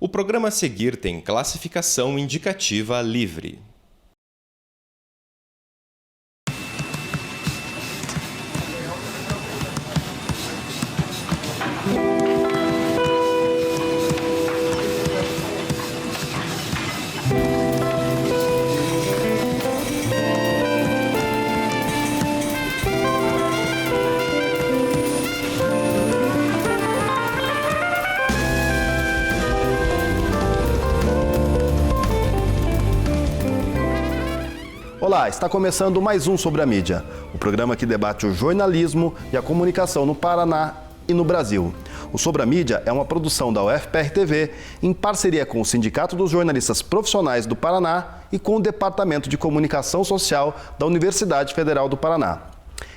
O programa a seguir tem classificação indicativa livre. Olá, está começando mais um Sobre a Mídia, o programa que debate o jornalismo e a comunicação no Paraná e no Brasil. O Sobre a Mídia é uma produção da UFPR-TV em parceria com o Sindicato dos Jornalistas Profissionais do Paraná e com o Departamento de Comunicação Social da Universidade Federal do Paraná.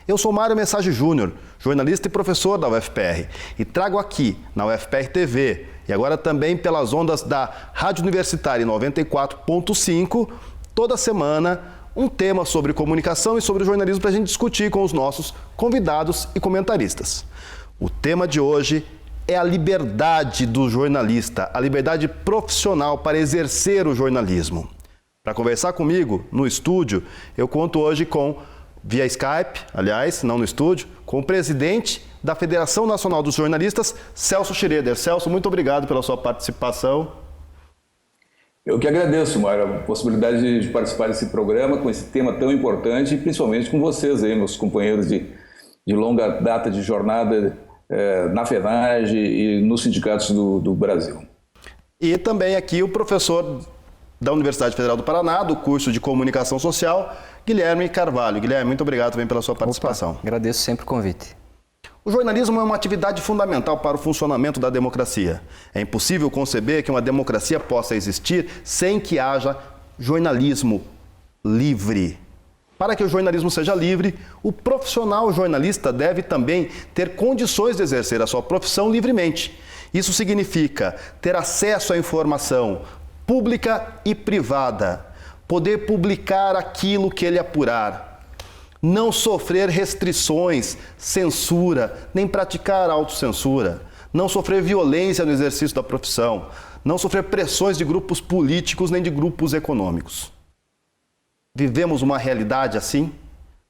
Eu sou Mário Message Júnior, jornalista e professor da UFPR, e trago aqui na UFPR-TV e agora também pelas ondas da Rádio Universitária 94.5, toda semana, um tema sobre comunicação e sobre jornalismo para a gente discutir com os nossos convidados e comentaristas. O tema de hoje é a liberdade do jornalista, a liberdade profissional para exercer o jornalismo. Para conversar comigo no estúdio, eu conto hoje via Skype, aliás, não no estúdio, com o presidente da Federação Nacional dos Jornalistas, Celso Schroeder. Celso, muito obrigado pela sua participação. Eu que agradeço, Mário, a possibilidade de participar desse programa com esse tema tão importante e principalmente com vocês aí, meus companheiros de longa data de jornada na FENAGE e nos sindicatos do Brasil. E também aqui o professor da Universidade Federal do Paraná, do curso de Comunicação Social, Guilherme Carvalho. Guilherme, muito obrigado também pela sua participação. Opa, agradeço sempre o convite. O jornalismo é uma atividade fundamental para o funcionamento da democracia. É impossível conceber que uma democracia possa existir sem que haja jornalismo livre. Para que o jornalismo seja livre, o profissional jornalista deve também ter condições de exercer a sua profissão livremente. Isso significa ter acesso à informação pública e privada, poder publicar aquilo que ele apurar, não sofrer restrições, censura, nem praticar autocensura, não sofrer violência no exercício da profissão, não sofrer pressões de grupos políticos nem de grupos econômicos. Vivemos uma realidade assim?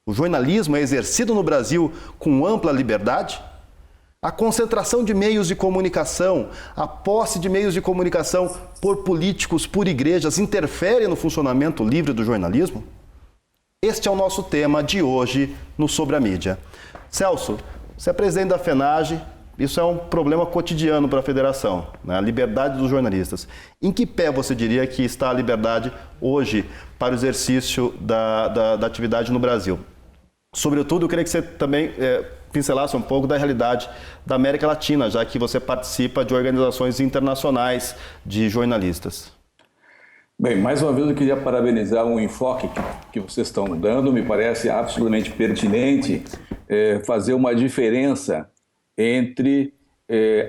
O jornalismo é exercido no Brasil com ampla liberdade? A concentração de meios de comunicação, a posse de meios de comunicação por políticos, por igrejas, interfere no funcionamento livre do jornalismo? Este é o nosso tema de hoje no Sobre a Mídia. Celso, você é presidente da FENAGE, isso é um problema cotidiano para a federação, né? A liberdade dos jornalistas. Em que pé você diria que está a liberdade hoje para o exercício da atividade no Brasil? Sobretudo, eu queria que você também pincelasse um pouco da realidade da América Latina, já que você participa de organizações internacionais de jornalistas. Bem, mais uma vez eu queria parabenizar o enfoque que vocês estão dando. Me parece absolutamente pertinente fazer uma diferença entre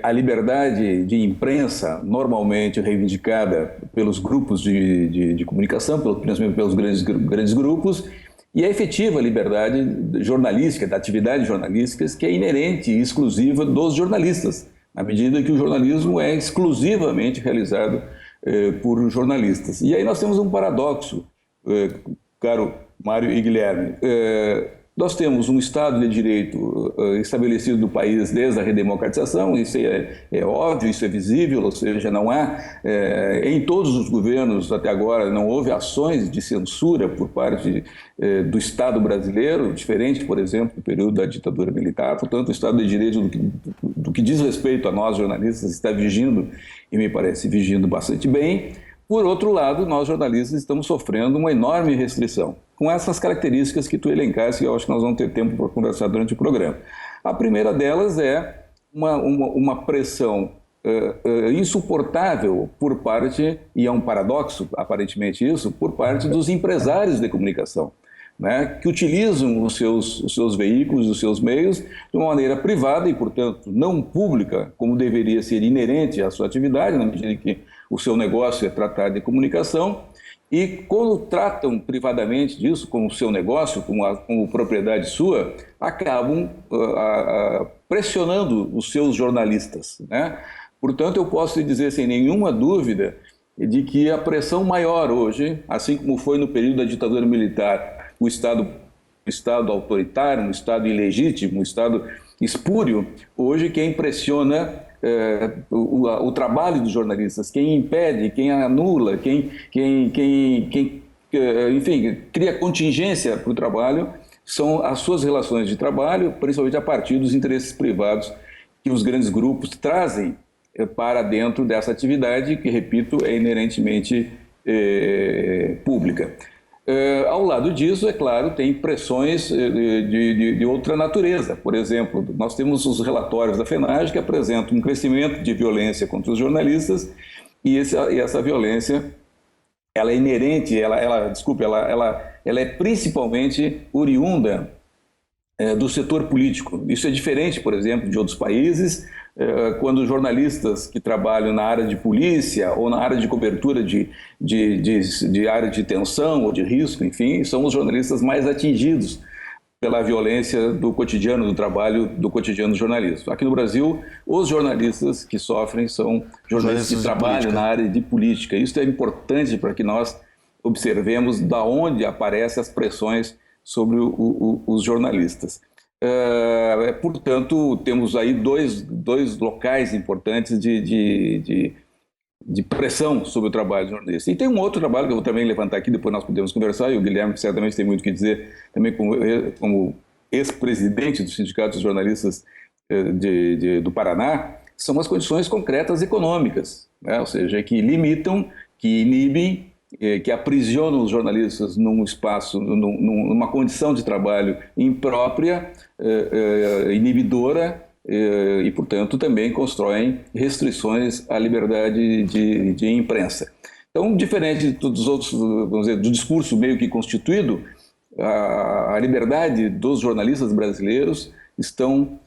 a liberdade de imprensa, normalmente reivindicada pelos grupos de comunicação, principalmente pelos grandes grupos, e a efetiva liberdade jornalística, da atividade jornalística, que é inerente e exclusiva dos jornalistas, na medida que o jornalismo é exclusivamente realizado por jornalistas. E aí nós temos um paradoxo, caro Mário e Guilherme. Nós temos um Estado de Direito estabelecido no país desde a redemocratização, isso é óbvio, isso é visível, ou seja, não há, em todos os governos até agora, não houve ações de censura por parte do Estado brasileiro, diferente, por exemplo, do período da ditadura militar. Portanto, o Estado de Direito, do que diz respeito a nós jornalistas, está vigindo, e me parece vigindo bastante bem. Por outro lado, nós jornalistas estamos sofrendo uma enorme restrição, com essas características que tu elencaste, que eu acho que nós vamos ter tempo para conversar durante o programa. A primeira delas é uma pressão insuportável por parte, e é um paradoxo aparentemente isso, por parte dos empresários de comunicação, né, que utilizam os seus veículos, os seus meios, de uma maneira privada e, portanto, não pública, como deveria ser inerente à sua atividade, na medida em que o seu negócio é tratar de comunicação, e quando tratam privadamente disso, como seu negócio, como propriedade sua, acabam pressionando os seus jornalistas, né? Portanto, eu posso lhe dizer sem nenhuma dúvida de que a pressão maior hoje, assim como foi no período da ditadura militar, o Estado autoritário, um Estado ilegítimo, um Estado espúrio, hoje quem pressiona o trabalho dos jornalistas, quem impede, quem anula, enfim, cria contingência para o trabalho, são as suas relações de trabalho, principalmente a partir dos interesses privados que os grandes grupos trazem para dentro dessa atividade, que, repito, é inerentemente pública. Ao lado disso, é claro, tem pressões de outra natureza. Por exemplo, nós temos os relatórios da FENAGE que apresentam um crescimento de violência contra os jornalistas e essa violência, ela é inerente, ela é principalmente oriunda do setor político. Isso é diferente, por exemplo, de outros países, quando jornalistas que trabalham na área de polícia ou na área de cobertura de área de tensão ou de risco, enfim, são os jornalistas mais atingidos pela violência do cotidiano, do trabalho, do cotidiano do jornalismo. Aqui no Brasil, os jornalistas que sofrem são jornalistas que trabalham na área de política. Isso é importante para que nós observemos da onde aparecem as pressões sobre os jornalistas. Portanto, temos aí dois locais importantes de pressão sobre o trabalho do jornalista. E tem um outro trabalho que eu vou também levantar aqui, depois nós podemos conversar, e o Guilherme certamente tem muito o que dizer, também como ex-presidente do Sindicato dos Jornalistas do Paraná, são as condições concretas econômicas, né? Ou seja, que limitam, que inibem, que aprisionam os jornalistas num espaço, numa condição de trabalho imprópria, inibidora, e, portanto, também constroem restrições à liberdade de imprensa. Então, diferente dos outros, vamos dizer, do discurso meio que constituído, a liberdade dos jornalistas brasileiros estão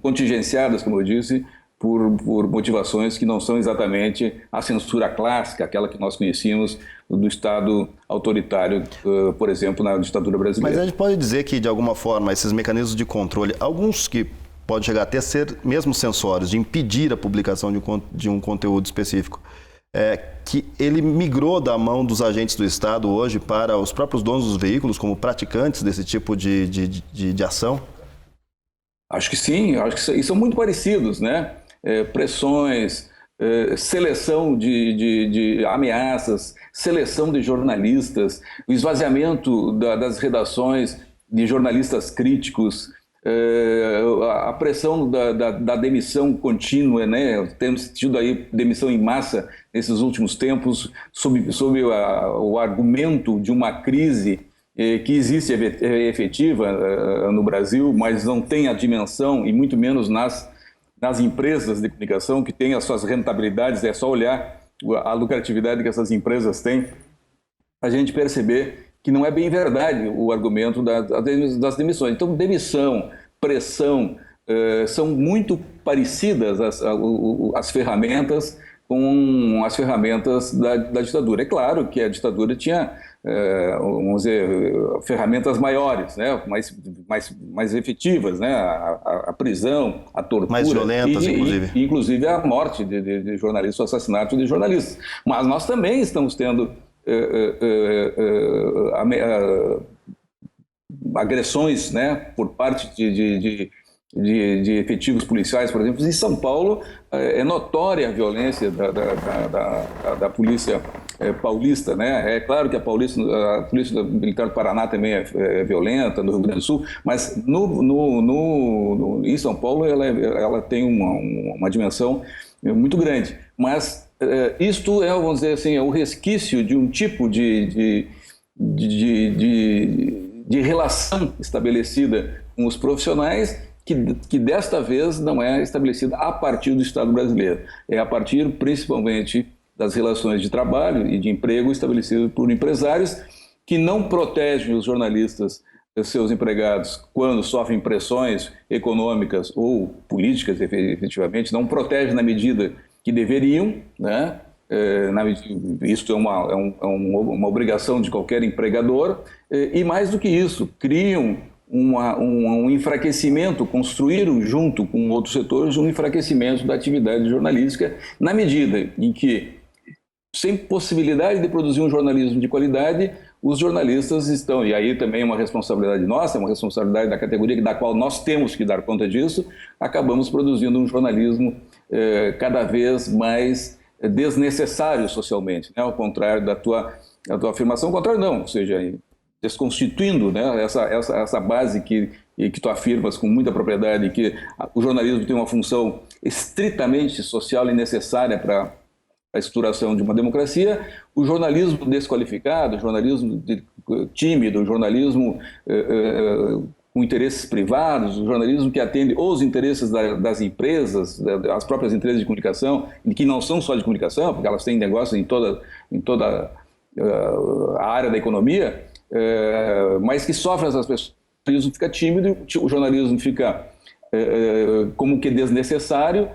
contingenciadas, como eu disse, por motivações que não são exatamente a censura clássica, aquela que nós conhecíamos do Estado autoritário, por exemplo, na ditadura brasileira. Mas a gente pode dizer que, de alguma forma, esses mecanismos de controle, alguns que podem chegar até a ser mesmo censórios, de impedir a publicação de um conteúdo específico, que ele migrou da mão dos agentes do Estado hoje para os próprios donos dos veículos como praticantes desse tipo de ação? Acho que sim, e são muito parecidos, né? Pressões, seleção de ameaças, seleção de jornalistas, o esvaziamento das redações de jornalistas críticos, a pressão da demissão contínua, né? Temos tido aí demissão em massa nesses últimos tempos, sob o argumento de uma crise que existe efetiva no Brasil, mas não tem a dimensão, e muito menos nas empresas de comunicação, que têm as suas rentabilidades. É só olhar a lucratividade que essas empresas têm, a gente perceber que não é bem verdade o argumento das demissões. Então, demissão, pressão, são muito parecidas as ferramentas com as ferramentas da ditadura. É claro que a ditadura tinha, vamos dizer, ferramentas maiores, né? mais efetivas, né? A prisão, a tortura. Mais violentas, inclusive. Inclusive a morte de jornalistas, o assassinato de jornalistas. Mas nós também estamos tendo agressões, né? Por parte de efetivos policiais, por exemplo. Em São Paulo, é notória a violência da polícia paulista, né? É claro que a polícia militar do Paraná também é violenta, no Rio Grande do Sul, mas em São Paulo ela tem uma dimensão muito grande. Mas isto vamos dizer assim, é o resquício de um tipo de relação estabelecida com os profissionais que desta vez não é estabelecida a partir do Estado brasileiro. É a partir, principalmente, das relações de trabalho e de emprego estabelecidas por empresários que não protegem os jornalistas, seus empregados, quando sofrem pressões econômicas ou políticas, efetivamente, não protegem na medida que deveriam, né? Isso é uma obrigação de qualquer empregador, e mais do que isso, criam um enfraquecimento, construíram junto com outros setores um enfraquecimento da atividade jornalística, na medida em que, sem possibilidade de produzir um jornalismo de qualidade, os jornalistas estão, e aí também é uma responsabilidade nossa, é uma responsabilidade da categoria da qual nós temos que dar conta disso, acabamos produzindo um jornalismo cada vez mais desnecessário socialmente, né? Ao contrário da tua afirmação, ao contrário não, ou seja, desconstituindo, né, essa base que tu afirmas com muita propriedade, que o jornalismo tem uma função estritamente social e necessária para a estruturação de uma democracia. O jornalismo desqualificado, o jornalismo tímido, o jornalismo com interesses privados, o jornalismo que atende os interesses das empresas, das próprias empresas de comunicação, que não são só de comunicação, porque elas têm negócio em toda a área da economia, mas que sofrem essas pessoas. O jornalismo fica tímido, o jornalismo fica como que desnecessário,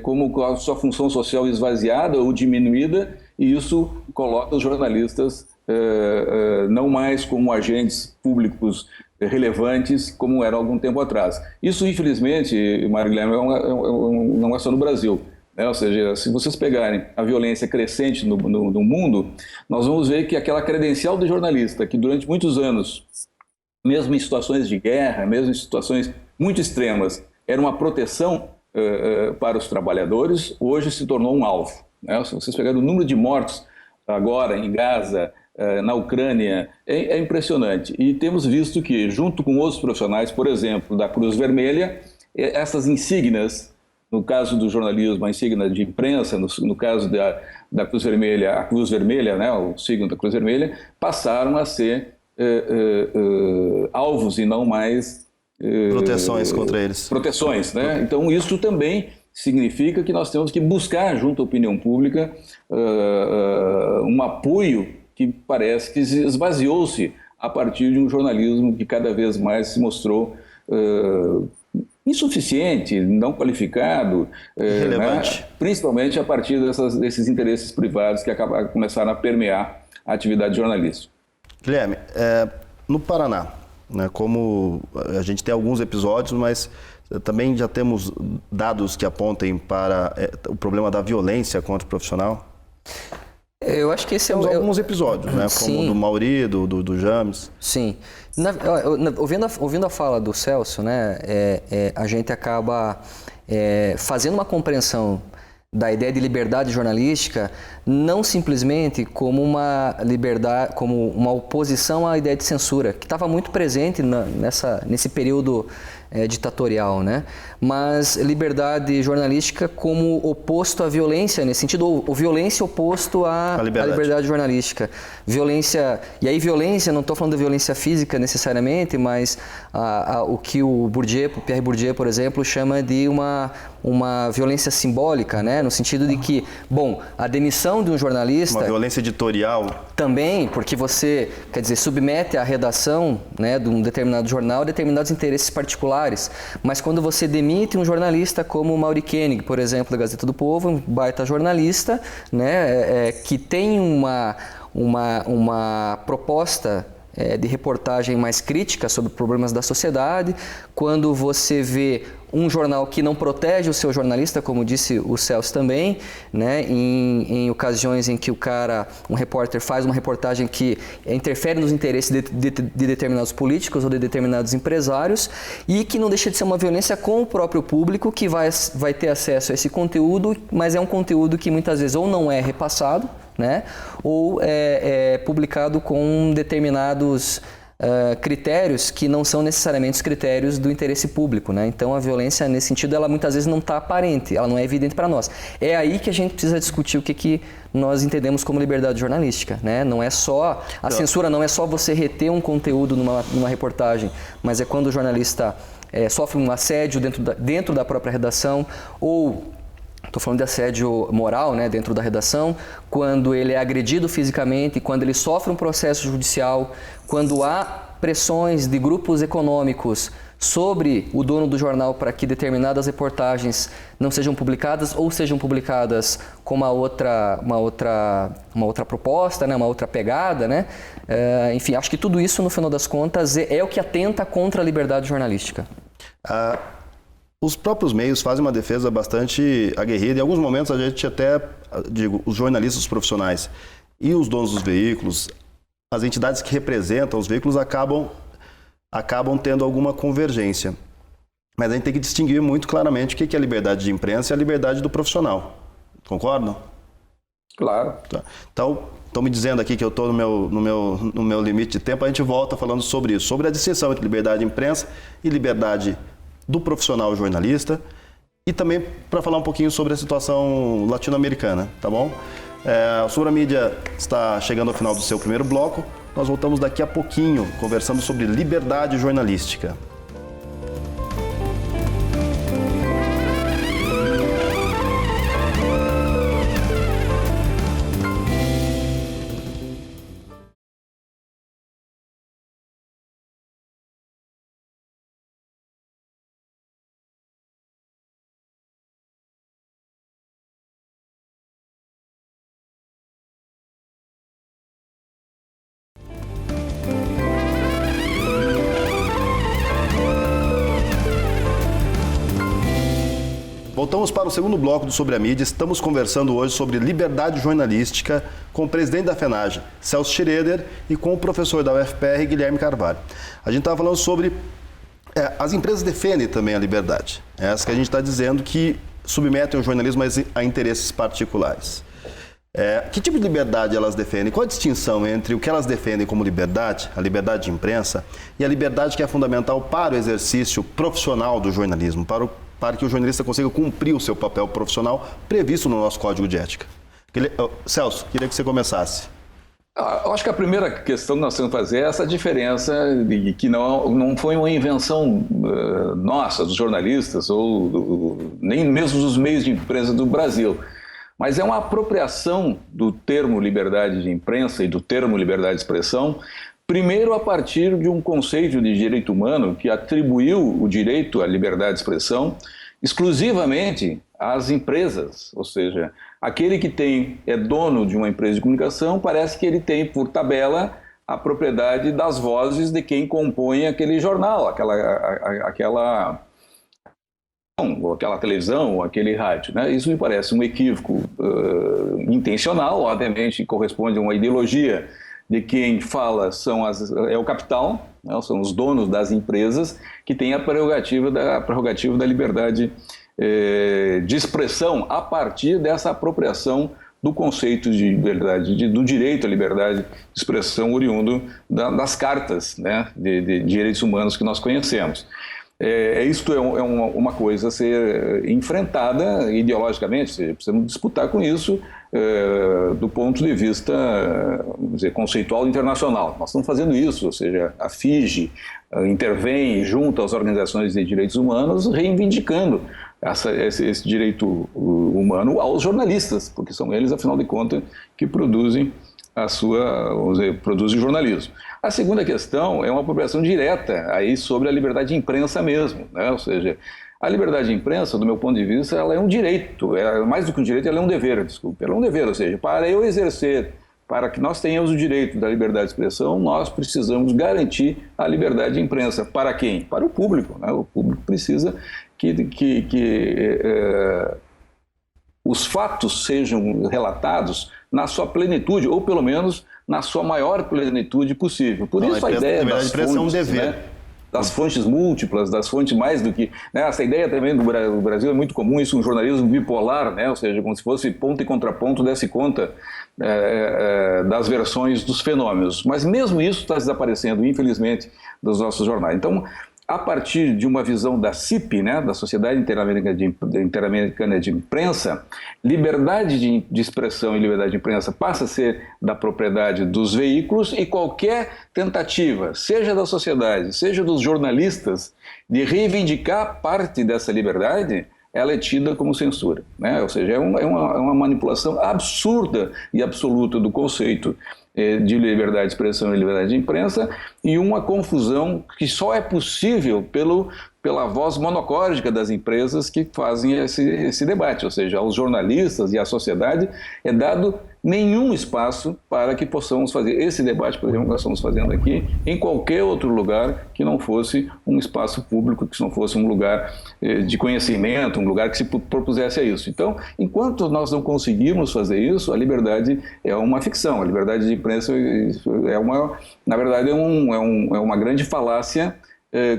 como a sua função social esvaziada ou diminuída, e isso coloca os jornalistas não mais como agentes públicos relevantes como era há algum tempo atrás. Isso, infelizmente, Mário Guilherme, não é só no Brasil, né? Ou seja, se vocês pegarem a violência crescente no mundo, nós vamos ver que aquela credencial de jornalista, que durante muitos anos, mesmo em situações de guerra, mesmo em situações muito extremas, era uma proteção para os trabalhadores, hoje se tornou um alvo, né? Se vocês pegarem o número de mortos agora em Gaza, na Ucrânia, é impressionante. E temos visto que, junto com outros profissionais, por exemplo, da Cruz Vermelha, essas insígnias, no caso do jornalismo, a insígnia de imprensa, no caso da Cruz Vermelha, a Cruz Vermelha, né, o signo da Cruz Vermelha, passaram a ser alvos e não mais proteções contra eles. Proteções, né? Então isso também significa que nós temos que buscar junto à opinião pública um apoio que parece que esvaziou-se a partir de um jornalismo que cada vez mais se mostrou insuficiente, não qualificado, relevante, né? Principalmente a partir desses interesses privados que começaram a permear a atividade jornalística. Guilherme, no Paraná, né, como a gente tem alguns episódios, mas também já temos dados que apontem para o problema da violência contra o profissional? Eu acho que esse temos alguns episódios, né, como o do Mauri, do James. Sim. Ouvindo a fala do Celso, né, a gente acaba fazendo uma compreensão da ideia de liberdade jornalística não simplesmente como uma liberdade, como uma oposição à ideia de censura, que estava muito presente nesse período ditatorial, né? Mas liberdade jornalística como oposto à violência, nesse sentido, ou violência oposto à liberdade jornalística. Violência, e aí violência, não estou falando da violência física necessariamente, mas o que o Pierre Bourdieu, por exemplo, chama de uma violência simbólica, né? No sentido de que, bom, a demissão de um jornalista... Uma violência editorial. Também, porque você, quer dizer, submete à redação, né, de um determinado jornal a determinados interesses particulares. Mas quando você demite um jornalista como o Mauri Koenig, por exemplo, da Gazeta do Povo, um baita jornalista, né, que tem uma proposta de reportagem mais crítica sobre problemas da sociedade, quando você vê um jornal que não protege o seu jornalista, como disse o Celso também, né, em ocasiões em que um repórter faz uma reportagem que interfere nos interesses de determinados políticos ou de determinados empresários, e que não deixa de ser uma violência com o próprio público que vai ter acesso a esse conteúdo, mas é um conteúdo que muitas vezes ou não é repassado, né, ou é publicado com determinados critérios que não são necessariamente os critérios do interesse público, né? Então a violência nesse sentido ela muitas vezes não está aparente, ela não é evidente para nós. É aí que a gente precisa discutir o que nós entendemos como liberdade jornalística, né? Não é só a censura, não é só você reter um conteúdo numa reportagem, mas é quando o jornalista sofre um assédio dentro da própria redação, ou estou falando de assédio moral, né, dentro da redação, quando ele é agredido fisicamente, quando ele sofre um processo judicial, quando há pressões de grupos econômicos sobre o dono do jornal para que determinadas reportagens não sejam publicadas ou sejam publicadas com uma outra proposta, né? Uma outra pegada, né? Enfim, acho que tudo isso, no final das contas, é o que atenta contra a liberdade jornalística. Os próprios meios fazem uma defesa bastante aguerrida. Em alguns momentos a gente até, os jornalistas profissionais e os donos dos veículos, as entidades que representam os veículos acabam tendo alguma convergência. Mas a gente tem que distinguir muito claramente o que é a liberdade de imprensa e a liberdade do profissional. Concordam? Claro. Tá. Então, estão me dizendo aqui que eu estou no meu limite de tempo, a gente volta falando sobre isso, sobre a distinção entre liberdade de imprensa e liberdade do profissional jornalista, e também para falar um pouquinho sobre a situação latino-americana, tá bom? O Sobre a Mídia está chegando ao final do seu primeiro bloco. Nós voltamos daqui a pouquinho, conversando sobre liberdade jornalística. Voltamos para o segundo bloco do Sobre a Mídia. Estamos conversando hoje sobre liberdade jornalística com o presidente da FENAGE, Celso Schroeder, e com o professor da UFPR, Guilherme Carvalho. A gente estava falando sobre... as empresas defendem também a liberdade. É essa que a gente está dizendo que submetem o jornalismo a interesses particulares. Que tipo de liberdade elas defendem? Qual a distinção entre o que elas defendem como liberdade, a liberdade de imprensa, e a liberdade que é fundamental para o exercício profissional do jornalismo, para que o jornalista consiga cumprir o seu papel profissional previsto no nosso Código de Ética? Celso, queria que você começasse. Eu acho que a primeira questão que nós temos que fazer é essa diferença de que não foi uma invenção nossa, dos jornalistas, ou nem mesmo dos meios de imprensa do Brasil, mas é uma apropriação do termo liberdade de imprensa e do termo liberdade de expressão, primeiro a partir de um conceito de direito humano que atribuiu o direito à liberdade de expressão exclusivamente às empresas, ou seja, aquele que é dono de uma empresa de comunicação parece que ele tem por tabela a propriedade das vozes de quem compõe aquele jornal, aquela televisão, ou aquele rádio, né? Isso me parece um equívoco intencional, obviamente corresponde a uma ideologia de quem fala é o capital, né? São os donos das empresas que têm a prerrogativa da liberdade de expressão a partir dessa apropriação do conceito de liberdade, do direito à liberdade de expressão oriundo das cartas, né, de direitos humanos que nós conhecemos. Isto é uma coisa a ser enfrentada ideologicamente, ou seja, precisamos disputar com isso do ponto de vista, vamos dizer, conceitual internacional. Nós estamos fazendo isso, ou seja, a FIGE intervém junto às organizações de direitos humanos reivindicando esse direito humano aos jornalistas, porque são eles, afinal de contas, que produzem produzem jornalismo. A segunda questão é uma apropriação direta aí sobre a liberdade de imprensa mesmo, né? Ou seja, a liberdade de imprensa, do meu ponto de vista, ela é um direito, mais do que um direito, ela é um dever, desculpe, ela é um dever, ou seja, para que nós tenhamos o direito da liberdade de expressão, nós precisamos garantir a liberdade de imprensa. Para quem? Para o público, né? O público precisa que os fatos sejam relatados na sua plenitude, ou pelo menos na sua maior plenitude possível. Por isso a ideia das fontes, é um dever. Né? Das fontes múltiplas, das fontes mais do que... Né? Essa ideia também do Brasil é muito comum, isso, um jornalismo bipolar, né? Ou seja, como se fosse ponto e contraponto, desse conta das versões dos fenômenos. Mas mesmo isso está desaparecendo, infelizmente, dos nossos jornais. Então, a partir de uma visão da CIP, né, da Sociedade Interamericana de Imprensa, liberdade de expressão e liberdade de imprensa passa a ser da propriedade dos veículos e qualquer tentativa, seja da sociedade, seja dos jornalistas, de reivindicar parte dessa liberdade, ela é tida como censura, né? Ou seja, é uma manipulação absurda e absoluta do conceito de liberdade de expressão e liberdade de imprensa, e uma confusão que só é possível pela voz monocórdica das empresas que fazem esse debate, ou seja, aos jornalistas e à sociedade é dado nenhum espaço para que possamos fazer esse debate, por exemplo, que nós estamos fazendo aqui, em qualquer outro lugar que não fosse um espaço público, que não fosse um lugar de conhecimento, um lugar que se propusesse a isso. Então, enquanto nós não conseguirmos fazer isso, a liberdade é uma ficção, a liberdade de imprensa na verdade, é uma grande falácia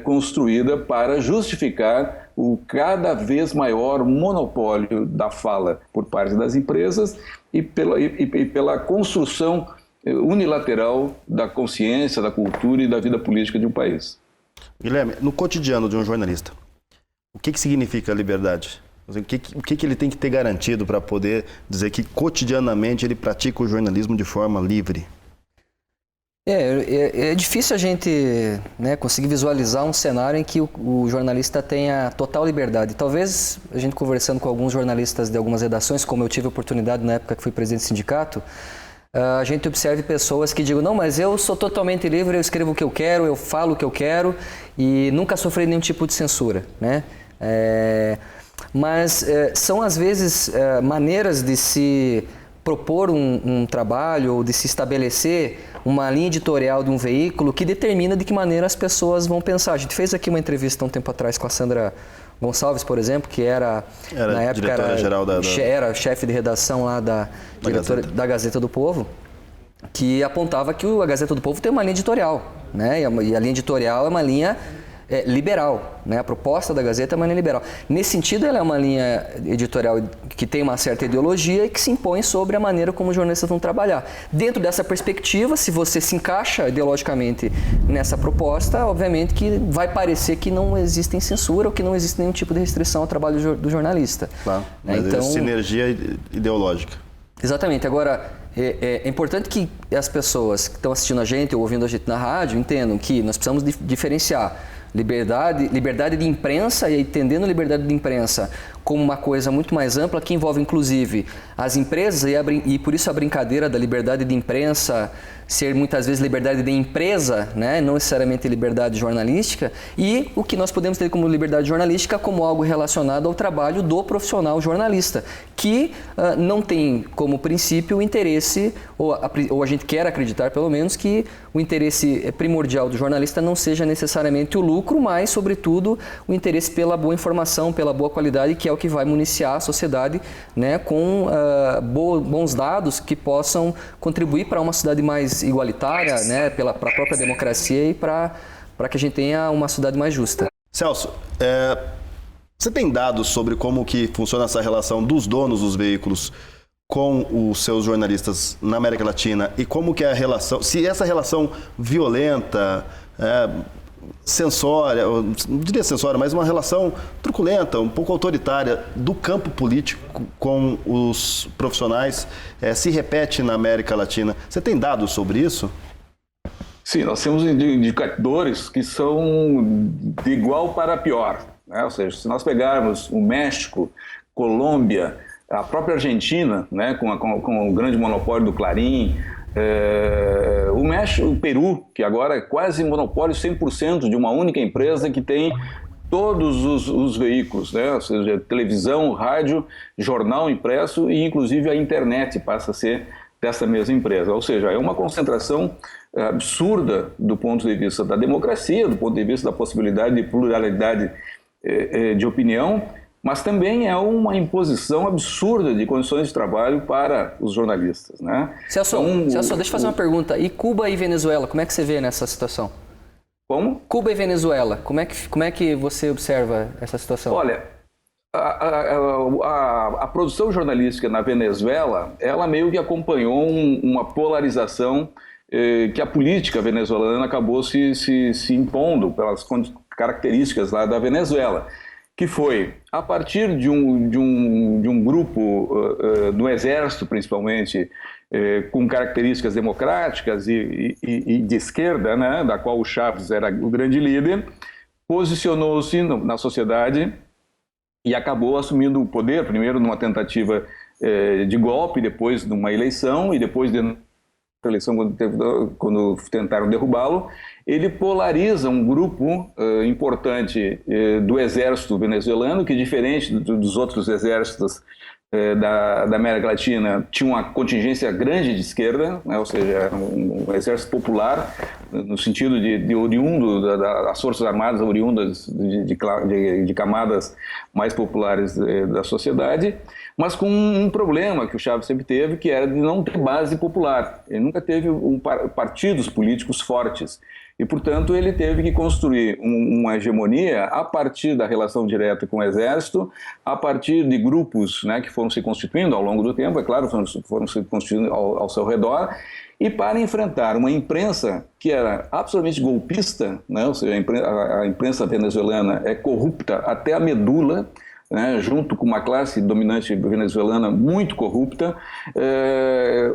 construída para justificar o cada vez maior monopólio da fala por parte das empresas e pela construção unilateral da consciência, da cultura e da vida política de um país. Guilherme, no cotidiano de um jornalista, o que significa liberdade? O que ele tem que ter garantido para poder dizer que cotidianamente ele pratica o jornalismo de forma livre? É difícil a gente, né, conseguir visualizar um cenário em que o jornalista tenha total liberdade. Talvez a gente conversando com alguns jornalistas de algumas redações, como eu tive a oportunidade na época que fui presidente do sindicato, a gente observe pessoas que digam, não, mas eu sou totalmente livre, eu escrevo o que eu quero, eu falo o que eu quero e nunca sofri nenhum tipo de censura, né? Mas são às vezes maneiras de se propor um trabalho ou de se estabelecer uma linha editorial de um veículo que determina de que maneira as pessoas vão pensar. A gente fez aqui uma entrevista um tempo atrás com a Sandra Gonçalves, por exemplo, que na época era chefe de redação lá da Gazeta do Povo, que apontava que a Gazeta do Povo tem uma linha editorial, né? E a linha editorial é uma linha liberal, né? A proposta da Gazeta é uma linha liberal. Nesse sentido, ela é uma linha editorial que tem uma certa ideologia e que se impõe sobre a maneira como os jornalistas vão trabalhar. Dentro dessa perspectiva, se você se encaixa ideologicamente nessa proposta, obviamente que vai parecer que não existe censura ou que não existe nenhum tipo de restrição ao trabalho do jornalista. Claro, mas então, sinergia ideológica. Exatamente. Agora, é importante que as pessoas que estão assistindo a gente ou ouvindo a gente na rádio entendam que nós precisamos diferenciar liberdade de imprensa e entendendo liberdade de imprensa como uma coisa muito mais ampla que envolve inclusive as empresas e por isso a brincadeira da liberdade de imprensa ser muitas vezes liberdade de empresa, né? Não necessariamente liberdade jornalística, e o que nós podemos ter como liberdade jornalística como algo relacionado ao trabalho do profissional jornalista, que não tem como princípio o interesse, ou a gente quer acreditar pelo menos, que o interesse primordial do jornalista não seja necessariamente o lucro, mas sobretudo o interesse pela boa informação, pela boa qualidade, que é o que vai municiar a sociedade, né, com bons dados que possam contribuir para uma sociedade mais igualitária, né, para a própria democracia e para que a gente tenha uma sociedade mais justa. Celso, você tem dados sobre como que funciona essa relação dos donos dos veículos com os seus jornalistas na América Latina e como que é a relação, se essa relação violenta, censória, não diria censória, mas uma relação truculenta, um pouco autoritária do campo político com os profissionais se repete na América Latina. Você tem dados sobre isso? Sim, nós temos indicadores que são de igual para pior, né? Ou seja, se nós pegarmos o México, Colômbia, a própria Argentina, né, com o grande monopólio do Clarín, o México, o Peru, que agora é quase monopólio 100% de uma única empresa que tem todos os veículos, né? Ou seja, televisão, rádio, jornal impresso e inclusive a internet passa a ser dessa mesma empresa. Ou seja, é uma concentração absurda do ponto de vista da democracia, do ponto de vista da possibilidade de pluralidade de opinião, mas também é uma imposição absurda de condições de trabalho para os jornalistas, né? Celso, deixa eu fazer uma pergunta. E Cuba e Venezuela, como é que você vê nessa situação? Como? Cuba e Venezuela, como é que você observa essa situação? Olha, a produção jornalística na Venezuela, ela meio que acompanhou uma polarização que a política venezuelana acabou se impondo pelas características lá da Venezuela, que foi, a partir de um grupo do exército, principalmente, com características democráticas e de esquerda, né, da qual o Chávez era o grande líder, posicionou-se na sociedade e acabou assumindo o poder, primeiro numa tentativa de golpe, depois numa eleição e depois eleição, quando tentaram derrubá-lo, ele polariza um grupo importante do exército venezuelano, que, diferente dos outros exércitos da América Latina, tinha uma contingência grande de esquerda, né, ou seja, era um exército popular, no sentido de oriundo das Forças Armadas, oriundas de camadas mais populares da sociedade, mas com um problema que o Chávez sempre teve, que era de não ter base popular. Ele nunca teve partidos políticos fortes. E, portanto, ele teve que construir uma hegemonia a partir da relação direta com o exército, a partir de grupos, né, que foram se constituindo ao longo do tempo, é claro, foram se constituindo ao seu redor, e para enfrentar uma imprensa que era absolutamente golpista, né, ou seja, a imprensa venezuelana é corrupta até a medula, né, junto com uma classe dominante venezuelana muito corrupta,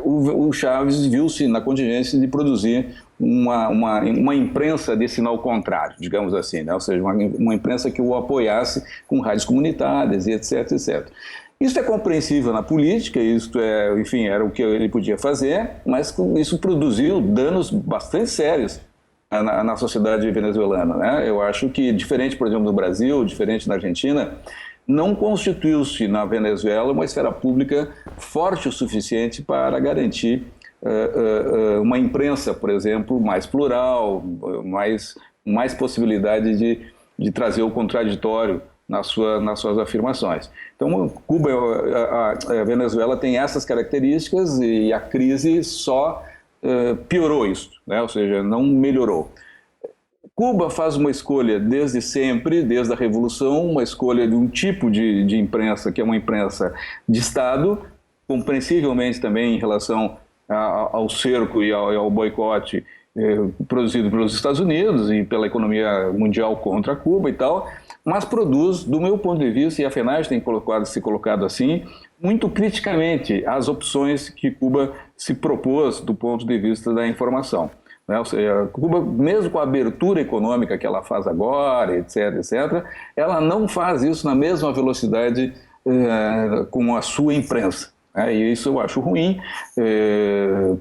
o Chávez viu-se na contingência de produzir uma imprensa de sinal contrário, digamos assim, né? Ou seja, uma imprensa que o apoiasse com rádios comunitárias e etc, etc. Isso é compreensível na política, enfim, era o que ele podia fazer, mas isso produziu danos bastante sérios na sociedade venezuelana, né? Eu acho que, diferente, por exemplo, do Brasil, diferente da Argentina, não constituiu-se na Venezuela uma esfera pública forte o suficiente para garantir uma imprensa, por exemplo, mais plural, mais possibilidade de trazer o contraditório nas suas afirmações. Então, Cuba, a Venezuela tem essas características e a crise só piorou isso, né? Ou seja, não melhorou. Cuba faz uma escolha desde sempre, desde a Revolução, uma escolha de um tipo de imprensa, que é uma imprensa de Estado, compreensivelmente também em relação ao cerco e ao boicote produzido pelos Estados Unidos e pela economia mundial contra Cuba e tal, mas produz, do meu ponto de vista, e a FENAGE tem se colocado assim, muito criticamente as opções que Cuba se propôs do ponto de vista da informação. Ou seja, Cuba, mesmo com a abertura econômica que ela faz agora, etc., etc., ela não faz isso na mesma velocidade com a sua imprensa. E isso eu acho ruim,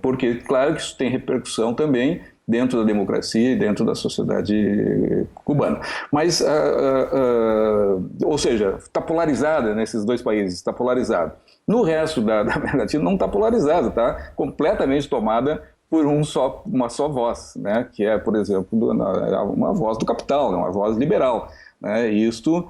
porque, claro, que isso tem repercussão também dentro da democracia e dentro da sociedade cubana. Mas, ou seja, está polarizada nesses dois países, está polarizado. No resto da América Latina não está polarizado, está completamente tomada por uma só voz, né? Que é, por exemplo, uma voz do capital, uma voz liberal, né? E isto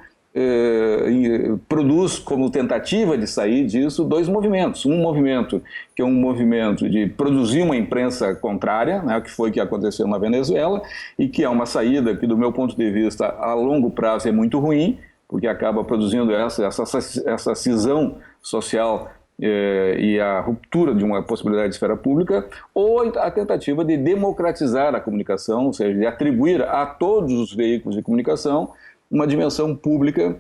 produz como tentativa de sair disso dois movimentos. Um movimento que é um movimento de produzir uma imprensa contrária, né? Que foi o que aconteceu na Venezuela, e que é uma saída que, do meu ponto de vista, a longo prazo é muito ruim, porque acaba produzindo essa cisão social e a ruptura de uma possibilidade de esfera pública, ou a tentativa de democratizar a comunicação, ou seja, de atribuir a todos os veículos de comunicação uma dimensão pública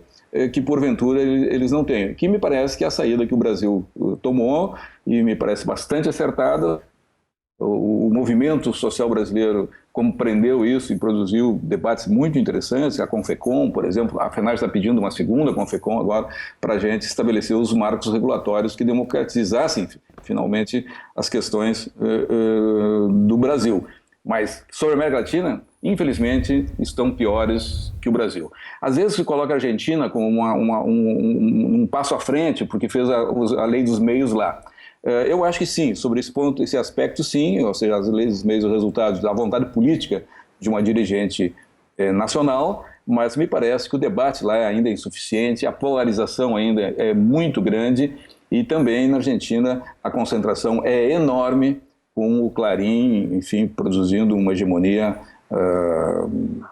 que, porventura, eles não têm. Que me parece que é a saída que o Brasil tomou, e me parece bastante acertada. O movimento social brasileiro compreendeu isso e produziu debates muito interessantes. A Confecom, por exemplo, a FENAGE está pedindo uma segunda Confecom agora para a gente estabelecer os marcos regulatórios que democratizassem finalmente as questões do Brasil. Mas sobre a América Latina, infelizmente, estão piores que o Brasil. Às vezes se coloca a Argentina como um passo à frente, porque fez a lei dos meios lá. Eu acho que sim, sobre esse ponto, esse aspecto sim, ou seja, as leis dos meios, o resultado da vontade política de uma dirigente nacional, mas me parece que o debate lá ainda é insuficiente, a polarização ainda é muito grande, e também na Argentina a concentração é enorme, com o Clarim, enfim, produzindo uma hegemonia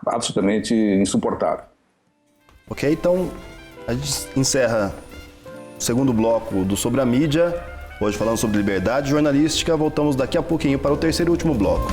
absolutamente insuportável. Ok, então a gente encerra o segundo bloco do Sobre a Mídia, hoje falando sobre liberdade jornalística. Voltamos daqui a pouquinho para o terceiro e último bloco.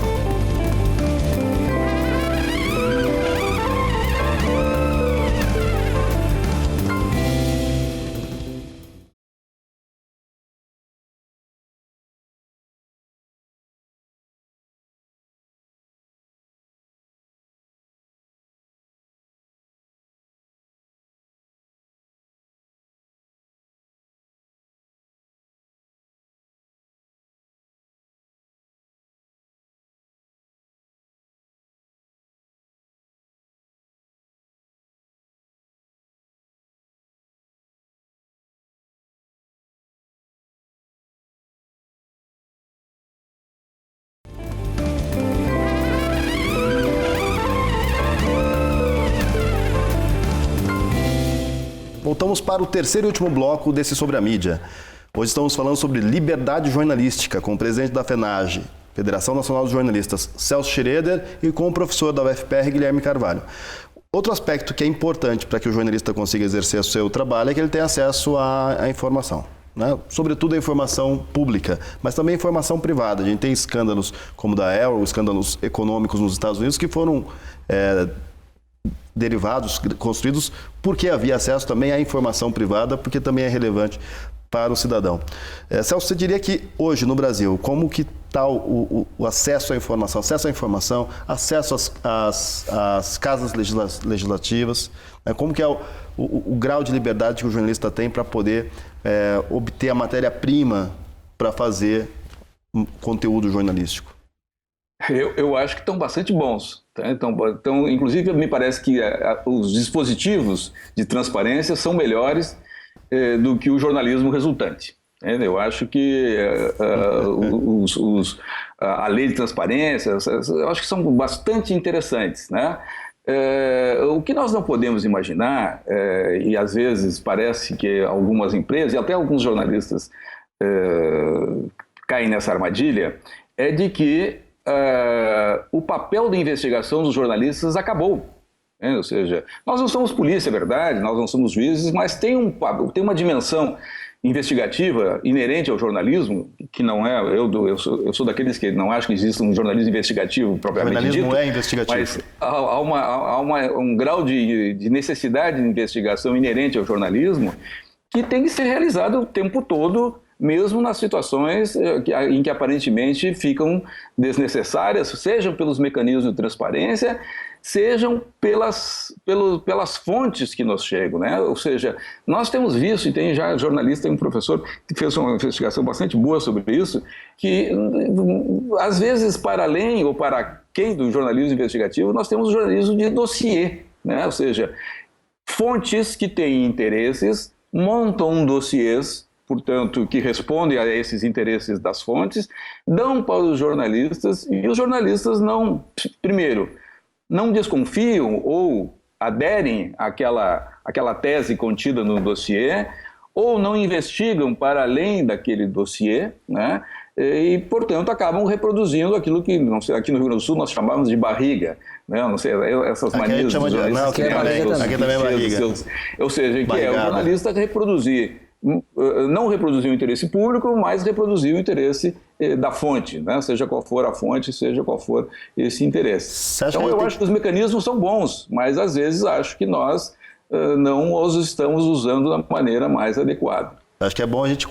Voltamos para o terceiro e último bloco desse Sobre a Mídia. Hoje estamos falando sobre liberdade jornalística com o presidente da FENAGE, Federação Nacional dos Jornalistas, Celso Schroeder, e com o professor da UFPR, Guilherme Carvalho. Outro aspecto que é importante para que o jornalista consiga exercer o seu trabalho é que ele tenha acesso à informação, né? Sobretudo a informação pública, mas também a informação privada. A gente tem escândalos como o da Arrow, escândalos econômicos nos Estados Unidos que foram derivados, construídos porque havia acesso também à informação privada, porque também é relevante para o cidadão. Celso, você diria que hoje no Brasil, como que está o acesso à informação, acesso às casas legislativas, né? Como que é o grau de liberdade que o jornalista tem para poder obter a matéria-prima para fazer conteúdo jornalístico? Eu acho que estão bastante bons. Tá? Então, inclusive, me parece que os dispositivos de transparência são melhores do que o jornalismo resultante. Eu acho que a lei de transparência, eu acho que são bastante interessantes, né? O que nós não podemos imaginar, e às vezes parece que algumas empresas, e até alguns jornalistas caem nessa armadilha, é de que o papel da investigação dos jornalistas acabou. Ou seja, nós não somos polícia, é verdade, nós não somos juízes, mas tem uma dimensão investigativa inerente ao jornalismo, que não é, eu sou daqueles que não acho que existe um jornalismo investigativo propriamente dito. O jornalismo é investigativo. Mas há um grau de necessidade de investigação inerente ao jornalismo que tem que ser realizado o tempo todo, mesmo nas situações em que aparentemente ficam desnecessárias, sejam pelos mecanismos de transparência, sejam pelas fontes que nos chegam, né? Ou seja, nós temos visto, e tem já jornalista, tem um professor que fez uma investigação bastante boa sobre isso, que às vezes para além ou para quem do jornalismo investigativo, nós temos o jornalismo de dossiê, né? Ou seja, fontes que têm interesses, montam dossiês, portanto, que respondem a esses interesses das fontes, dão para os jornalistas, e os jornalistas não, primeiro, não desconfiam ou aderem àquela tese contida no dossiê, ou não investigam para além daquele dossiê, né? E, portanto, acabam reproduzindo aquilo que, não sei, aqui no Rio Grande do Sul nós chamamos de barriga, né? Não sei, essas manias dos jornalistas. Aqui também é barriga. Ou seja, que é o jornalista não reproduzir o interesse público, mas reproduzir o interesse da fonte, né? Seja qual for a fonte, seja qual for esse interesse. Então eu acho que os mecanismos são bons, mas às vezes acho que nós não os estamos usando da maneira mais adequada. Acho que é bom a gente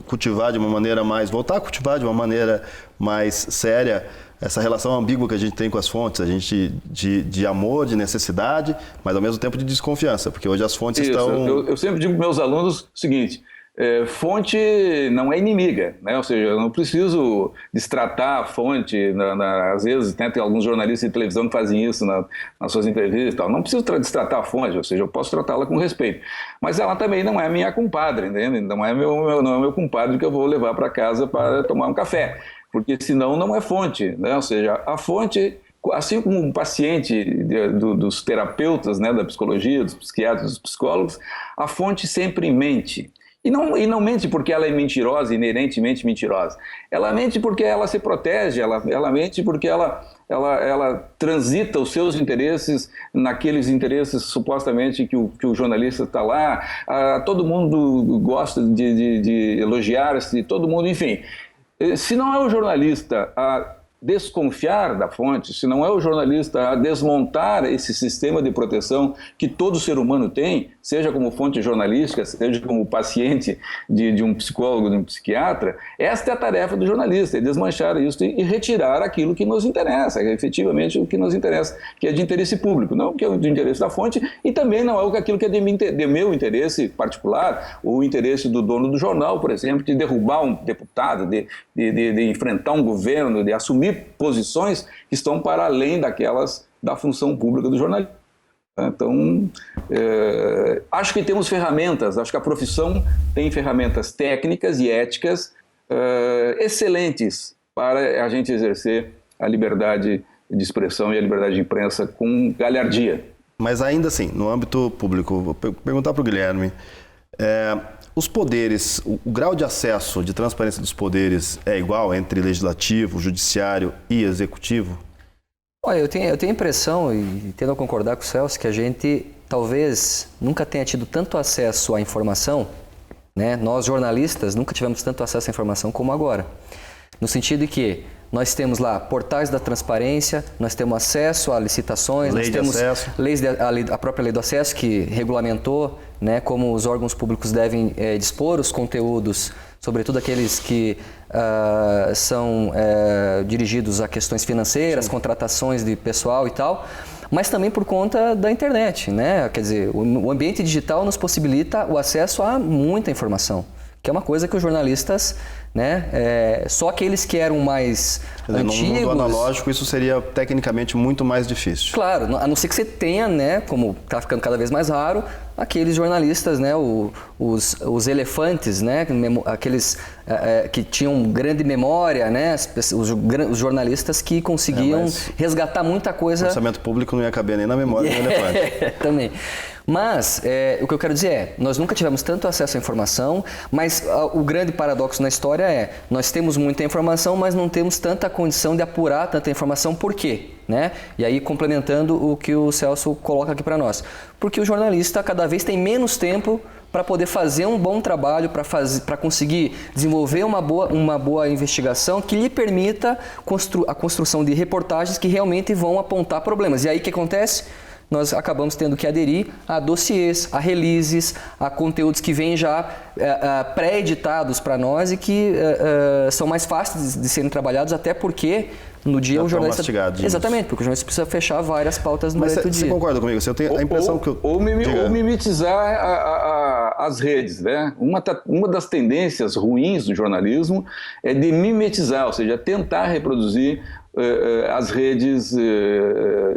cultivar de uma maneira mais, voltar a cultivar de uma maneira mais séria essa relação ambígua que a gente tem com as fontes, a gente de amor, de necessidade, mas ao mesmo tempo de desconfiança, porque hoje as fontes estão... Eu sempre digo para meus alunos o seguinte, fonte não é inimiga, né? Ou seja, eu não preciso destratar a fonte, às vezes tem alguns jornalistas de televisão que fazem isso nas suas entrevistas e tal, não preciso destratar a fonte, ou seja, eu posso tratá-la com respeito, mas ela também não é minha compadre, entende? Não é meu compadre que eu vou levar para casa para tomar um café, porque senão não é fonte, né? Ou seja, a fonte, assim como um paciente dos terapeutas, né, da psicologia, dos psiquiatras, dos psicólogos, a fonte sempre mente. E não mente porque ela é mentirosa, inerentemente mentirosa. Ela mente porque ela se protege, ela mente porque ela transita os seus interesses naqueles interesses supostamente que o jornalista está lá. Todo mundo gosta de elogiar-se, todo mundo, enfim. Se não é o jornalista a desconfiar da fonte, se não é o jornalista a desmontar esse sistema de proteção que todo ser humano tem, seja como fonte jornalística, seja como paciente de um psicólogo, de um psiquiatra, esta é a tarefa do jornalista, é desmanchar isso e retirar aquilo que nos interessa, efetivamente o que nos interessa, que é de interesse público, não que é de interesse da fonte, e também não é aquilo que é de meu interesse particular, ou o interesse do dono do jornal, por exemplo, de derrubar um deputado, de enfrentar um governo, de assumir posições que estão para além daquelas da função pública do jornalismo. Então, acho que temos ferramentas, acho que a profissão tem ferramentas técnicas e éticas excelentes para a gente exercer a liberdade de expressão e a liberdade de imprensa com galhardia. Mas ainda assim, no âmbito público, vou perguntar para o Guilherme, os poderes, o grau de acesso, de transparência dos poderes é igual entre legislativo, judiciário e executivo? Olha, eu tenho a impressão, e tendo a concordar com o Celso, que a gente talvez nunca tenha tido tanto acesso à informação, né? Nós jornalistas nunca tivemos tanto acesso à informação como agora. No sentido de que nós temos lá portais da transparência, nós temos acesso a licitações, nós temos a própria lei do acesso que regulamentou, né, como os órgãos públicos devem dispor os conteúdos, sobretudo aqueles que são dirigidos a questões financeiras, sim, contratações de pessoal e tal, mas também por conta da internet, né? Quer dizer, o ambiente digital nos possibilita o acesso a muita informação, que é uma coisa que os jornalistas, né, só aqueles que eram mais antigos... No mundo analógico, isso seria tecnicamente muito mais difícil. Claro, a não ser que você tenha, né, como está ficando cada vez mais raro, aqueles jornalistas, né, os elefantes, né, aqueles que tinham grande memória, né, os jornalistas que conseguiam resgatar muita coisa... O orçamento público não ia caber nem na memória do elefante. Também. Mas, o que eu quero dizer é, nós nunca tivemos tanto acesso à informação, mas o grande paradoxo na história é, nós temos muita informação, mas não temos tanta condição de apurar tanta informação. Por quê? Né? E aí, complementando o que o Celso coloca aqui para nós. Porque o jornalista cada vez tem menos tempo para poder fazer um bom trabalho, para conseguir desenvolver uma boa investigação que lhe permita a construção de reportagens que realmente vão apontar problemas. E aí, o que acontece? Nós acabamos tendo que aderir a dossiês, a releases, a conteúdos que vêm já pré-editados para nós e que são mais fáceis de serem trabalhados, até porque no dia o jornalista... Exatamente, porque o jornalista precisa fechar várias pautas durante o dia. Você concorda comigo? Você tem a impressão que... Ou mimetizar as redes, né? Uma das tendências ruins do jornalismo é de mimetizar, ou seja, tentar reproduzir as redes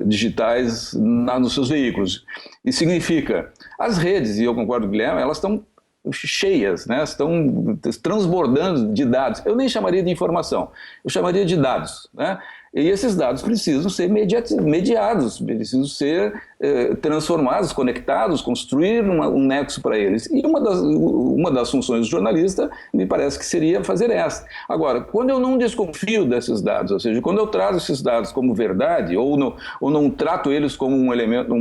digitais nos seus veículos. Isso significa, as redes, e eu concordo com o Guilherme, elas estão cheias, né? Estão transbordando de dados. Eu nem chamaria de informação, eu chamaria de dados, né? E esses dados precisam ser mediados, precisam ser transformados, conectados, construir um nexo para eles. E uma das funções do jornalista, me parece que seria fazer essa. Agora, quando eu não desconfio desses dados, ou seja, quando eu trago esses dados como verdade, ou não trato eles como um elemento,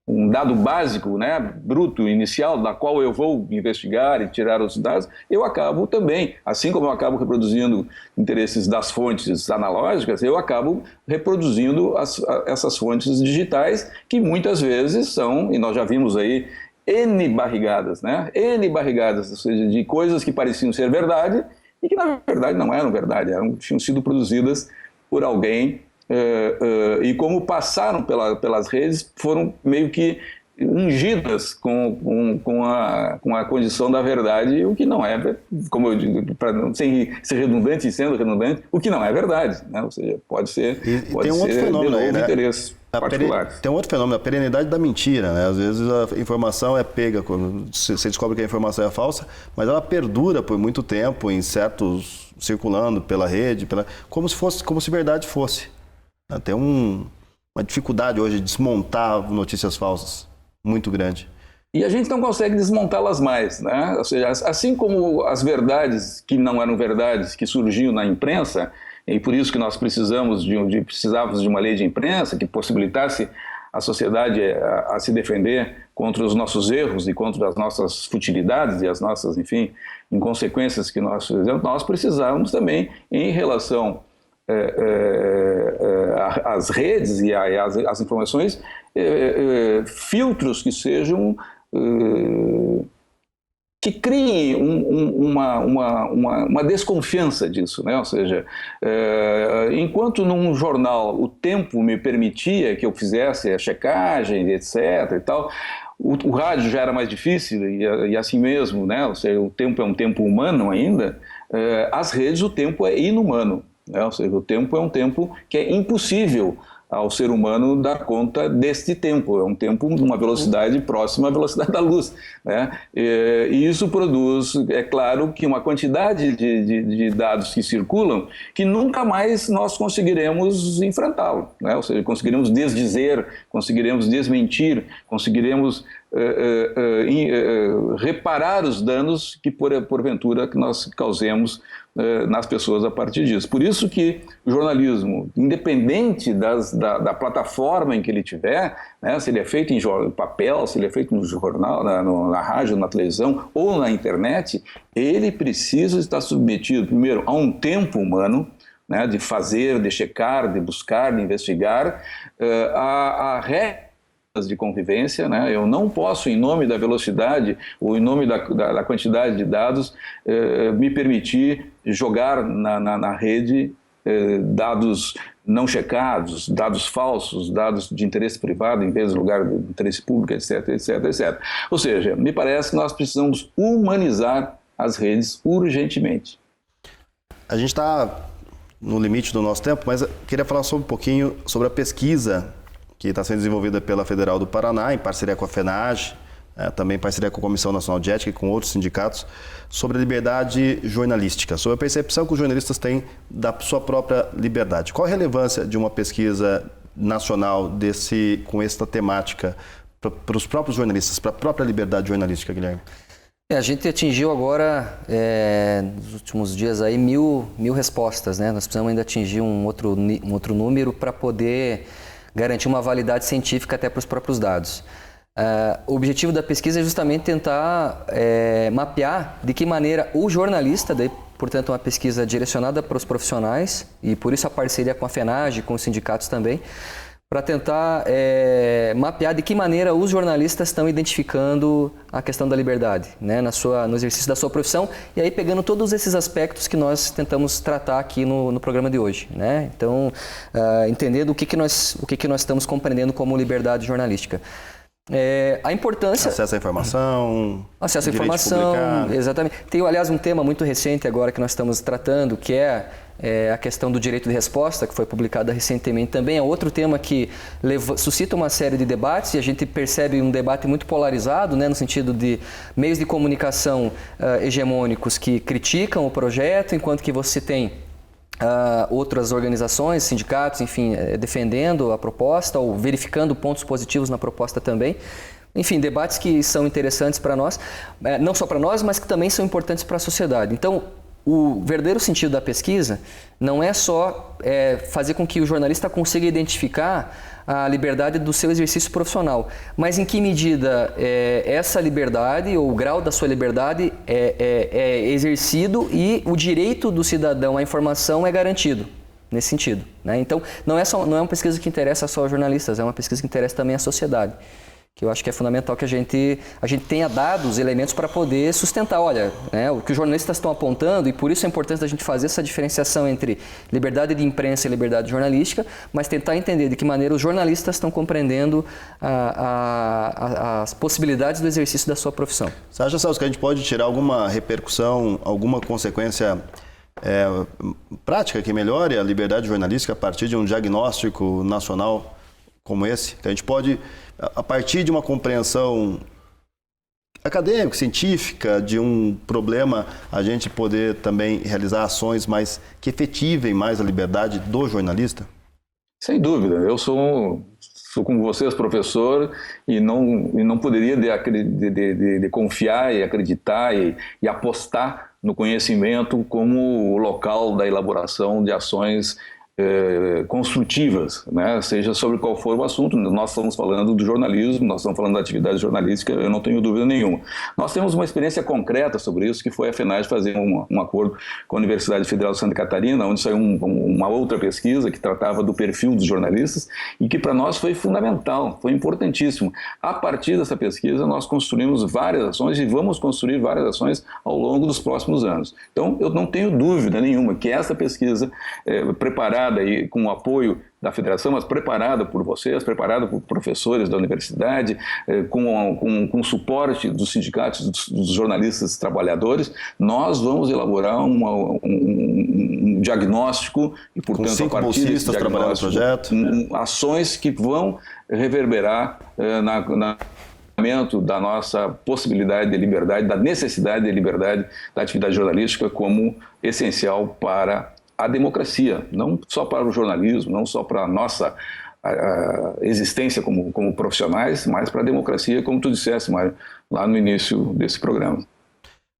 um dado básico, né, bruto, inicial, da qual eu vou investigar e tirar os dados, eu acabo também, assim como eu acabo reproduzindo interesses das fontes analógicas, eu acabo reproduzindo essas fontes digitais, que muitas vezes são, e nós já vimos aí, N barrigadas, né? N barrigadas, ou seja, de coisas que pareciam ser verdade e que na verdade não eram verdade, tinham sido produzidas por alguém. E como passaram pelas redes, foram meio que ungidas com a condição da verdade, o que não é, como eu digo, sem ser redundante e sendo redundante, o que não é verdade, né? Ou seja, pode ser tem um outro fenômeno aí, né? Interesse particular. Tem um outro fenômeno, a perenidade da mentira, né? Às vezes a informação é pega, quando você descobre que a informação é falsa, mas ela perdura por muito tempo em circulando pela rede, como se verdade fosse. Tem uma dificuldade hoje de desmontar notícias falsas muito grande. E a gente não consegue desmontá-las mais, né? Ou seja, assim como as verdades que não eram verdades, que surgiam na imprensa, e por isso que nós precisávamos de uma lei de imprensa que possibilitasse a sociedade a se defender contra os nossos erros e contra as nossas futilidades e as nossas, enfim, inconsequências que nós fizemos, nós precisávamos também, em relação as redes e as informações, filtros que sejam que criem uma desconfiança disso, né? Ou seja, enquanto num jornal o tempo me permitia que eu fizesse a checagem, etc. e tal, o rádio já era mais difícil e assim mesmo, né? Ou seja, o tempo é um tempo humano ainda, as redes o tempo é inumano. Ou seja, o tempo é um tempo que é impossível ao ser humano dar conta deste tempo. É um tempo numa velocidade próxima à velocidade da luz, né? E isso produz, é claro, que uma quantidade de dados que circulam que nunca mais nós conseguiremos enfrentá-lo, né? Ou seja, conseguiremos desdizer, conseguiremos desmentir, conseguiremos reparar os danos que porventura que nós causemos nas pessoas a partir disso. Por isso que o jornalismo, independente da plataforma em que ele tiver, né, se ele é feito em papel, se ele é feito no jornal, na rádio, na televisão ou na internet, ele precisa estar submetido, primeiro, a um tempo humano, né, de fazer, de checar, de buscar, de investigar, a regras de convivência, né? Eu não posso, em nome da velocidade ou em nome da quantidade de dados, me permitir jogar na rede dados não checados, dados falsos, dados de interesse privado em vez de lugar de interesse público, etc, etc, etc. Ou seja, me parece que nós precisamos humanizar as redes urgentemente. A gente está no limite do nosso tempo, mas eu queria falar um pouquinho sobre a pesquisa que está sendo desenvolvida pela Federal do Paraná, em parceria com a FENAGE, também em parceria com a Comissão Nacional de Ética e com outros sindicatos, sobre a liberdade jornalística, sobre a percepção que os jornalistas têm da sua própria liberdade. Qual a relevância de uma pesquisa nacional com essa temática para os próprios jornalistas, para a própria liberdade jornalística, Guilherme? A gente atingiu agora, nos últimos dias, aí, mil respostas, né? Nós precisamos ainda atingir um outro número para poder garantir uma validade científica até para os próprios dados. O objetivo da pesquisa é justamente tentar mapear de que maneira o jornalista, daí, portanto, uma pesquisa direcionada para os profissionais, e por isso a parceria com a FENAGE, com os sindicatos também, para tentar mapear de que maneira os jornalistas estão identificando a questão da liberdade, né, no exercício da sua profissão, e aí pegando todos esses aspectos que nós tentamos tratar aqui no programa de hoje, né? Então, entendendo o que nós estamos compreendendo como liberdade jornalística. A importância... Acesso à informação... Acesso à informação, exatamente. Tem, aliás, um tema muito recente agora que nós estamos tratando, que é a questão do direito de resposta, que foi publicada recentemente também. É outro tema que suscita uma série de debates, e a gente percebe um debate muito polarizado, né, no sentido de meios de comunicação hegemônicos que criticam o projeto, enquanto que você tem outras organizações, sindicatos, enfim, defendendo a proposta ou verificando pontos positivos na proposta também. Enfim, debates que são interessantes para nós, não só para nós, mas que também são importantes para a sociedade. Então, o verdadeiro sentido da pesquisa não é só fazer com que o jornalista consiga identificar a liberdade do seu exercício profissional, mas em que medida essa liberdade ou o grau da sua liberdade é exercido e o direito do cidadão à informação é garantido nesse sentido, né? Então, não é uma pesquisa que interessa só aos jornalistas, é uma pesquisa que interessa também à sociedade, que eu acho que é fundamental que a gente tenha dados, elementos para poder sustentar, olha, né, o que os jornalistas estão apontando, e por isso é importante a gente fazer essa diferenciação entre liberdade de imprensa e liberdade jornalística, mas tentar entender de que maneira os jornalistas estão compreendendo as possibilidades do exercício da sua profissão. Você acha, Celso, que a gente pode tirar alguma repercussão, alguma consequência prática que melhore a liberdade jornalística a partir de um diagnóstico nacional como esse? Que a gente pode, a partir de uma compreensão acadêmica, científica, de um problema, a gente poder também realizar ações que efetivem mais a liberdade do jornalista? Sem dúvida. Eu sou como vocês, professor, e não poderia de confiar e acreditar e apostar no conhecimento como o local da elaboração de ações construtivas, né? Seja sobre qual for o assunto. Nós estamos falando do jornalismo, nós estamos falando da atividade jornalística, eu não tenho dúvida nenhuma. Nós temos uma experiência concreta sobre isso, que foi a FENAGE fazer um acordo com a Universidade Federal de Santa Catarina, onde saiu uma outra pesquisa que tratava do perfil dos jornalistas e que para nós foi fundamental, foi importantíssimo. A partir dessa pesquisa nós construímos várias ações e vamos construir várias ações ao longo dos próximos anos. Então eu não tenho dúvida nenhuma que essa pesquisa preparada e com o apoio da federação, mas preparada por vocês, preparada por professores da universidade, com suporte dos sindicatos, dos jornalistas trabalhadores, nós vamos elaborar um diagnóstico e, portanto, com 5 a partir desse bolsistas trabalhando no projeto. Ações que vão reverberar na da nossa possibilidade de liberdade, da necessidade de liberdade da atividade jornalística como essencial para a democracia, não só para o jornalismo, não só para a nossa existência como profissionais, mas para a democracia, como tu disseste, Mário, lá no início desse programa.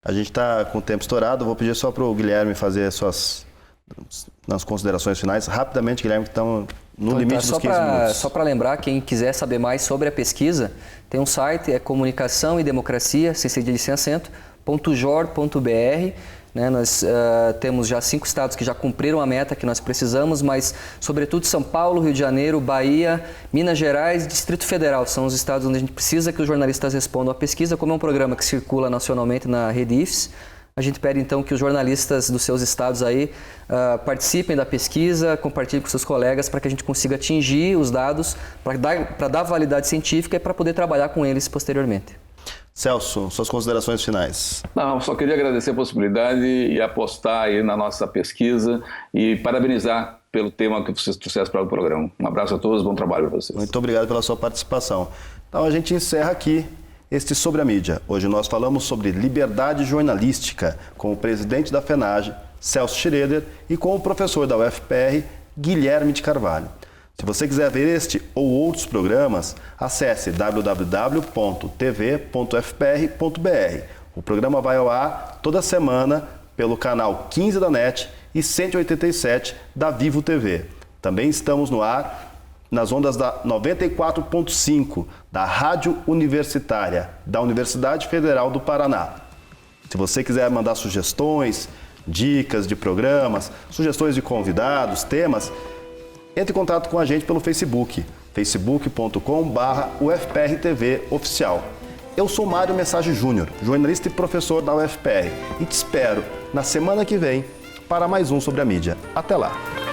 A gente está com o tempo estourado, vou pedir só para o Guilherme fazer nas considerações finais. Rapidamente, Guilherme, que estamos no limite dos 15 minutos. Só para lembrar, quem quiser saber mais sobre a pesquisa, tem um site, é comunicação e democracia, sem cedilha e sem acento, .jor.br. Né? Nós temos já 5 estados que já cumpriram a meta que nós precisamos, mas sobretudo São Paulo, Rio de Janeiro, Bahia, Minas Gerais e Distrito Federal. São os estados onde a gente precisa que os jornalistas respondam à pesquisa. Como é um programa que circula nacionalmente na rede IFES, a gente pede então que os jornalistas dos seus estados aí participem da pesquisa, compartilhem com seus colegas para que a gente consiga atingir os dados, para dar validade científica e para poder trabalhar com eles posteriormente. Celso, suas considerações finais. Não, só queria agradecer a possibilidade e apostar aí na nossa pesquisa e parabenizar pelo tema que vocês trouxeram para o programa. Um abraço a todos, bom trabalho para vocês. Muito obrigado pela sua participação. Então a gente encerra aqui este Sobre a Mídia. Hoje nós falamos sobre liberdade jornalística com o presidente da FENAGE, Celso Schroeder, e com o professor da UFPR, Guilherme de Carvalho. Se você quiser ver este ou outros programas, acesse www.tv.fpr.br. O programa vai ao ar toda semana pelo canal 15 da NET e 187 da Vivo TV. Também estamos no ar nas ondas da 94.5 da Rádio Universitária da Universidade Federal do Paraná. Se você quiser mandar sugestões, dicas de programas, sugestões de convidados, temas, entre em contato com a gente pelo Facebook, facebook.com/UFPR-TV oficial. Eu sou Mário Message Júnior, jornalista e professor da UFPR, e te espero na semana que vem para mais um Sobre a Mídia. Até lá!